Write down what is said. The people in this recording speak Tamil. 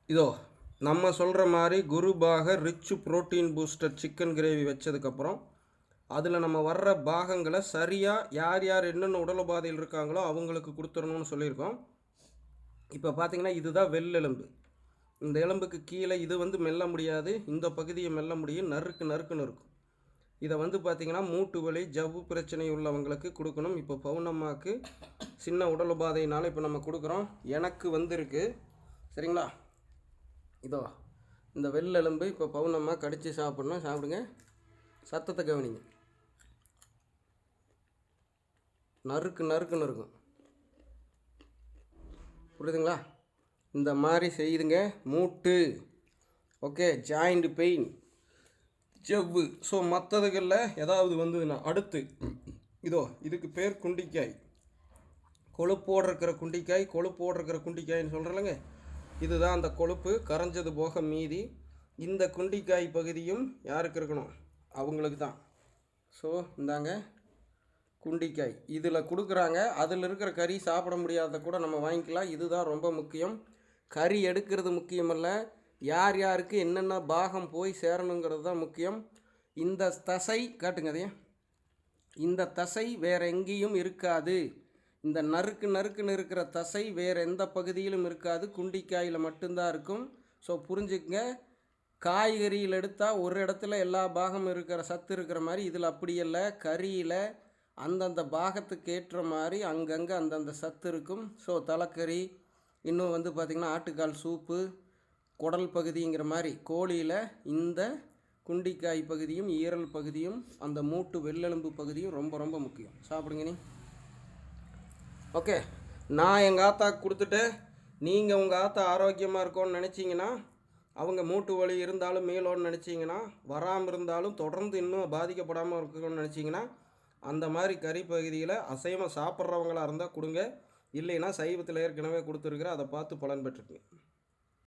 இதோ நம்ம சொல்கிற மாதிரி குருபாக rich protein booster chicken gravy வச்சதுக்கப்புறம் அதில் நம்ம வர்ற பாகங்களை சரியாக யார் யார் என்னென்ன உடல் உபாதையில் இருக்காங்களோ அவங்களுக்கு கொடுத்துடணும்னு சொல்லியிருக்கோம். இப்போ பார்த்தீங்கன்னா இதுதான் வெள்ளெலும்பு. இந்த எலும்புக்கு கீழே இது வந்து மெல்ல முடியாது, இந்த பகுதியை மெல்ல முடியும், நறுக்குன்னு இருக்கும். இதை வந்து பார்த்திங்கன்னா மூட்டு வலி ஜவ்வு பிரச்சனை உள்ளவங்களுக்கு கொடுக்கணும். இப்போ பவுனம்மாவுக்கு சின்ன உடல் உபாதையினால இப்போ நம்ம கொடுக்குறோம். எனக்கு வந்துருக்கு சரிங்களா. இதோ இந்த வெள்ளெலும்பு இப்போ பவுனம்மா கடித்து சாப்பிட்ணும். சாப்பிடுங்க, சத்தத்தை கவனிங்க. நறுக்குன்னு இருக்கும், புரியுதுங்களா? இந்த மாதிரி செய்யுதுங்க. மூட்டு ஓகே, ஜாயிண்ட் பெயின், ஜவ்வு, ஸோ மற்றதுகளில் ஏதாவது வந்ததுன்னா அடுத்து இதோ இதுக்கு பேர் குண்டிக்காய். கொழுப்போடு இருக்கிற குண்டிக்காய்ன்னு சொல்கிறேன்லங்க, இதுதான் அந்த கொழுப்பு கரைஞ்சது போக மீதி. இந்த குண்டிக்காய் பகுதியும் யாருக்கு இருக்கணும்? அவங்களுக்கு தான். ஸோ இந்தாங்க குண்டிக்காய் இதில் கொடுக்குறாங்க. அதில் இருக்கிற கறி சாப்பிட முடியாத கூட நம்ம வாங்கிக்கலாம். இதுதான் ரொம்ப முக்கியம். கறி எடுக்கிறது முக்கியமல்ல, யார் யாருக்கு என்னென்ன பாகம் போய் சேரணுங்கிறது தான் முக்கியம். இந்த தசை காட்டுங்க, அதையே இந்த தசை வேறு எங்கேயும் இருக்காது. இந்த நறுக்குன்னு இருக்கிற தசை வேறு எந்த பகுதியிலும் இருக்காது, குண்டிக்காயில் மட்டும்தான் இருக்கும். ஸோ புரிஞ்சுக்கங்க, காய்கறியில் எடுத்தால் ஒரு இடத்துல எல்லா பாகமும் இருக்கிற சத்து இருக்கிற மாதிரி இதில் அப்படி இல்லை. கறியில் அந்தந்த பாகத்துக்கு ஏற்ற மாதிரி அங்கங்கே அந்தந்த சத்து இருக்கும். ஸோ தலைக்கறி, இன்னும் வந்து பார்த்திங்கன்னா ஆட்டுக்கால் சூப்பு, குடல் பகுதிங்கிற மாதிரி கோழியில் இந்த குண்டிக்காய் பகுதியும் ஈரல் பகுதியும் அந்த மூட்டு வெள்ளெலும்பு பகுதியும் ரொம்ப ரொம்ப முக்கியம். சாப்பிடுங்க நீ. ஓகே, நான் எங்கள் ஆத்தாக்கு கொடுத்துட்டு நீங்கள் உங்கள் ஆத்தா ஆரோக்கியமாக இருக்கோன்னு நினச்சிங்கன்னா, அவங்க மூட்டு வலி இருந்தாலும் மீளோன்னு நினச்சிங்கன்னா, வராமல் இருந்தாலும் தொடர்ந்து இன்னும் பாதிக்கப்படாமல் இருக்கணும்னு நினச்சிங்கன்னா, அந்த மாதிரி கறி பகுதியில் அசைவம் சாப்பிட்றவங்களாக இருந்தால் கொடுங்க. இல்லைன்னா சைவத்தில் ஏற்கனவே கொடுத்துருக்குற அதை பார்த்து பலன் பெற்றுக்குங்க.